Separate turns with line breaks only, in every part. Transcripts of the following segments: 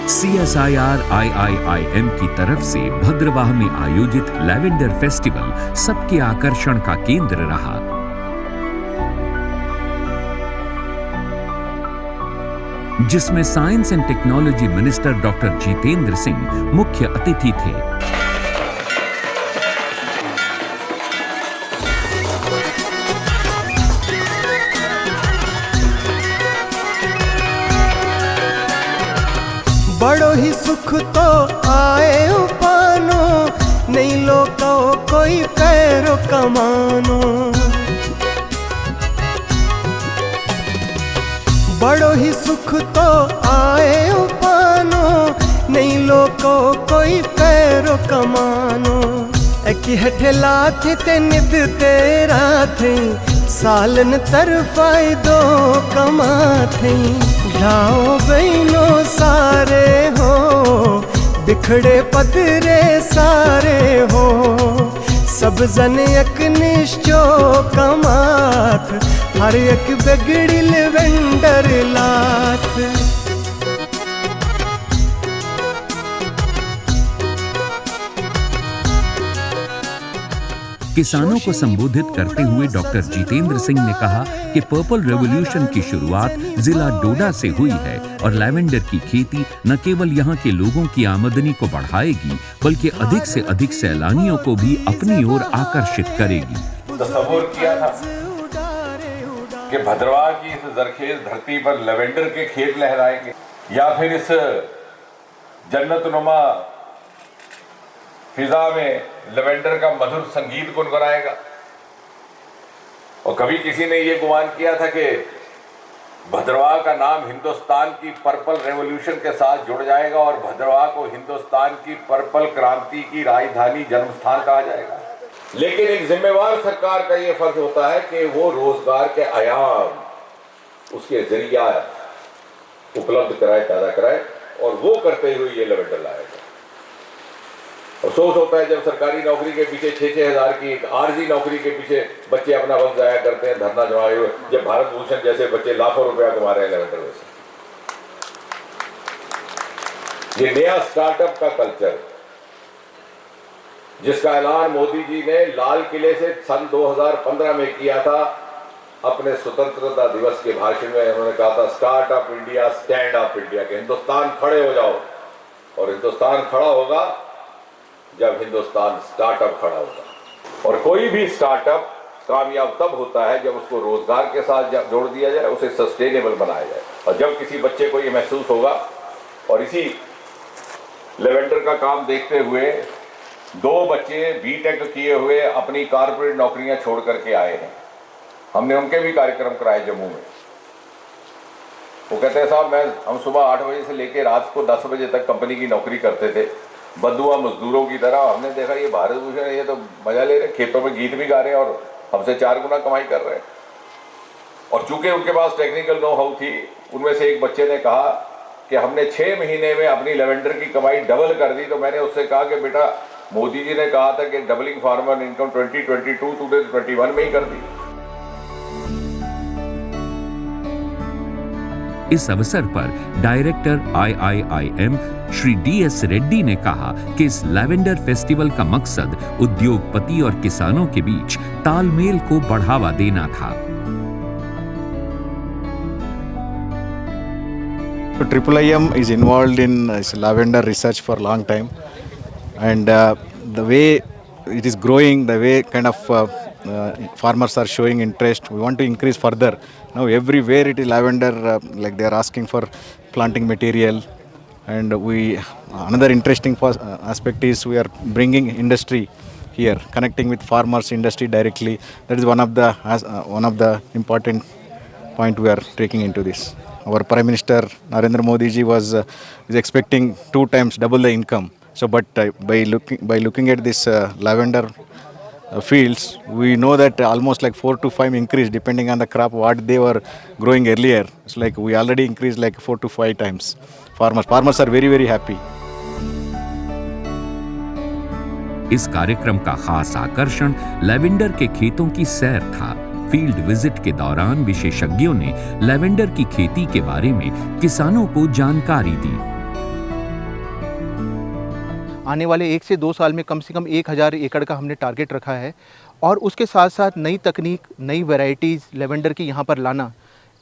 CSIR IIIM की तरफ से भद्रवाह में आयोजित लैवेंडर फेस्टिवल सबके आकर्षण का केंद्र रहा। जिसमें science and technology minister doctor Jitendra Singh मुख्य अतिथि थे।
बड़ो ही सुख तो आए उपानो, नहीं लोको कोई कैरो कमानो। बड़ो ही सुख तो आए उपानो, नहीं लोको कोई कैरो कमानो। एक हठे लाथ ते निद तेरा थे, सालन तर फायदो कमा थे। ढाओ बहनो सारे हो, बिखड़े पदरे सारे हो। सब जन एक निश्चो कमात, हर एक बिगड़ी लैवेंडर लात।
किसानों को संबोधित करते हुए डॉक्टर जितेंद्र सिंह ने कहा कि पर्पल रेवोल्यूशन की शुरुआत जिला डोडा से हुई है और लैवेंडर की खेती न केवल यहाँ के लोगों की आमदनी को बढ़ाएगी, बल्कि अधिक से अधिक सैलानियों को भी अपनी ओर आकर्षित करेगी।
तस्वीर किया था कि भद्रवाह की इस जरखेज धरती पर लैवेंडर के खेत लहराएंगे या फिर इस जन्नतनुमा फिजा में लैवेंडर का मधुर संगीत गुनगुनाएगा। और कभी किसी ने यह गुमान किया था कि भद्रवाह का नाम हिंदुस्तान की पर्पल रेवोल्यूशन के साथ जुड़ जाएगा और भद्रवाह को हिंदुस्तान की पर्पल क्रांति की राजधानी जन्मस्थान कहा जाएगा। लेकिन एक जिम्मेवार सरकार का यह फर्ज होता है कि वो रोजगार के आयाम उसके जरिया उपलब्ध कराए, पैदा कराए, और वो करते हुए ये लैवेंडर लाएगा। अफसोस होता है जब सरकारी नौकरी के पीछे 6-6 हज़ार की एक आरजी नौकरी के पीछे बच्चे अपना वक्त जाया करते हैं, धरना जमाए हुए, जब भारत भूषण जैसे बच्चे लाखों रुपया कमा रहे हैं लैवेंडर में से। ये नया स्टार्टअप का कल्चर, जिसका ऐलान मोदी जी ने लाल किले से सन 2015 में किया था, अपने स्वतंत्रता दिवस के भाषण में उन्होंने कहा था, startup India, stand up India, के हिंदुस्तान खड़े हो जाओ। और हिंदुस्तान खड़ा होगा जब हिंदुस्तान स्टार्टअप खड़ा होगा। और कोई भी स्टार्टअप कामयाब तब होता है जब उसको रोजगार के साथ जोड़ दिया जाए, उसे सस्टेनेबल बनाया जाए। और जब किसी बच्चे को ये महसूस होगा, और इसी लैवेंडर का काम देखते हुए 2 बच्चे बीटेक किए हुए अपनी कारपोरेट नौकरियां छोड़ करके आए हैं। हमने उनके भी कार्यक्रम कराए जम्मू में। वो कहते हैं, साहब हम सुबह 8 बजे से लेकर रात को 10 बजे तक कंपनी की नौकरी करते थे, बदुआ मजदूरों की तरह। हमने देखा ये भारत भूषण है, ये तो मजा ले रहे, खेतों में गीत भी गा रहे हैं और हमसे 4 गुना कमाई कर रहे हैं। और चूंकि उनके पास टेक्निकल नो हाउ थी, उनमें से एक बच्चे ने कहा कि हमने 6 महीने में अपनी लैवेंडर की कमाई डबल कर दी। तो मैंने उससे कहा कि बेटा, मोदी जी ने कहा था कि डबलिंग फार्मर इनकम 2022 टू 21 में ही कर दी।
इस अवसर पर director IIIM Shri DS Reddy ने कहा कि इस लैवेंडर फेस्टिवल का मकसद उद्योगपति और किसानों के बीच तालमेल को बढ़ावा देना था।
IIIM is involved in lavender research for a long time, and the way it is growing, the way kind of farmers are showing interest, we want to increase further. Now everywhere it is lavender, like they are asking for planting material. And another interesting aspect is we are bringing industry here, connecting with farmers, industry directly. That is one of the important point we are taking into this. Our Prime Minister Narendra Modi ji is expecting 2 times double the income. So, but by looking at this lavender fields, we know that almost like 4 to 5 increase depending on the crop what they were growing earlier. It's like we already increased like 4 to 5 times. Farmers are very happy.
इस कार्यक्रम का खास आकर्षण lavender के खेतों की सैर था। फील्ड विजिट के दौरान विशेषज्ञों ने लैवेंडर की खेती के बारे में किसानों को जानकारी दी।
आने वाले 1 से 2 साल में कम से कम 1000 एकड़ का हमने टारगेट रखा है। और उसके साथ साथ नई तकनीक, नई वैरायटीज़ लेवेंडर की यहाँ पर लाना,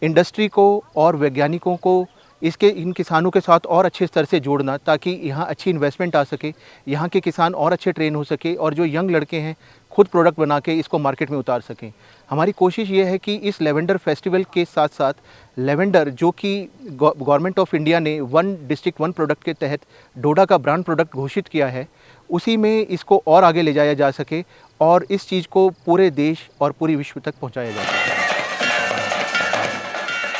इंडस्ट्री को और वैज्ञानिकों को इन किसानों के साथ और अच्छे स्तर से जोड़ना, ताकि यहाँ अच्छी इन्वेस्टमेंट आ सके, यहाँ के किसान और अच्छे ट्रेन हो सके और जो यंग लड़के हैं खुद प्रोडक्ट बना के इसको मार्केट में उतार सकें। हमारी कोशिश ये है कि इस लेवेंडर फेस्टिवल के साथ साथ लेवेंडर, जो कि गवर्नमेंट ऑफ इंडिया ने 1 डिस्ट्रिक्ट 1 प्रोडक्ट के तहत डोडा का ब्रांड प्रोडक्ट घोषित किया है, उसी में इसको और आगे ले जाया जा सके और इस चीज़ को पूरे देश और पूरी विश्व तक पहुँचाया जा सके।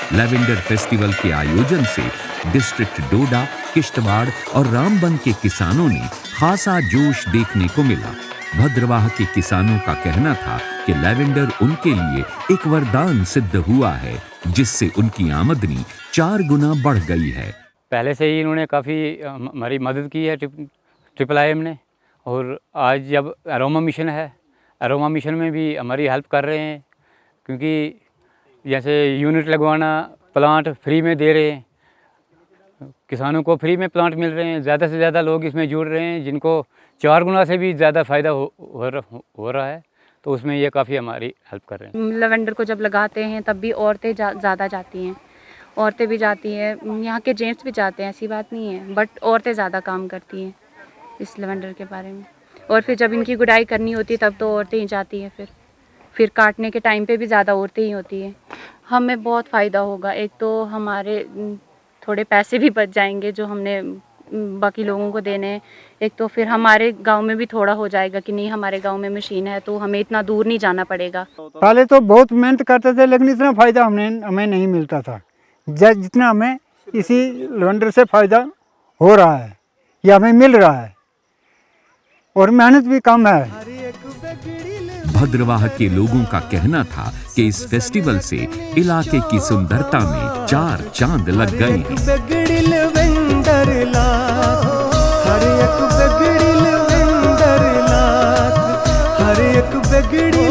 लैवेंडर फेस्टिवल के आयोजन से डिस्ट्रिक्ट डोडा, किश्तवाड़ और रामबन के किसानों ने खासा जोश देखने को मिला। भद्रवाह के किसानों का कहना था कि लैवेंडर उनके लिए एक वरदान सिद्ध हुआ है, जिससे उनकी आमदनी 4 गुना बढ़ गई है।
पहले से ही इन्होंने काफ़ी हमारी मदद की है ट्रिपल IM ने, और आज जब अरोमा मिशन है, अरोमा मिशन में भी हमारी हेल्प कर रहे हैं, क्योंकि जैसे यूनिट लगवाना, प्लांट फ्री में दे रहे हैं, किसानों को फ्री में प्लांट मिल रहे हैं। ज़्यादा से ज़्यादा लोग इसमें जुड़ रहे हैं, जिनको 4 गुना से भी ज़्यादा फ़ायदा हो रहा है, तो उसमें ये काफ़ी हमारी हेल्प कर रहे हैं।
लेवेंडर को जब लगाते हैं तब भी औरतें ज़्यादा जाती हैं, औरतें भी जाती हैं, यहाँ के जेंट्स भी जाते हैं, ऐसी बात नहीं है, बट औरतें ज़्यादा काम करती हैं इस लेवेंडर के बारे में। और फिर जब इनकी गुड़ाई करनी होती है तब तो औरतें ही जाती हैं, फिर काटने के टाइम पे भी ज़्यादा औरतें ही होती हैं। हमें बहुत फ़ायदा होगा, एक तो हमारे थोड़े पैसे भी बच जाएंगे जो हमने बाकी लोगों को देने हैं, एक तो फिर हमारे गांव में भी थोड़ा हो जाएगा कि नहीं हमारे गांव में मशीन है तो हमें इतना दूर नहीं जाना पड़ेगा।
पहले तो बहुत मेहनत करते थे, लेकिन इतना फ़ायदा हमें नहीं मिलता था जितना हमें इसी लेवेंडर से फ़ायदा हो रहा है या हमें मिल रहा है, और मेहनत भी कम है।
भद्रवाह के लोगों का कहना था कि इस फेस्टिवल से इलाके की सुंदरता में 4 चांद लग गए हैं।
हर एक बिगड़ी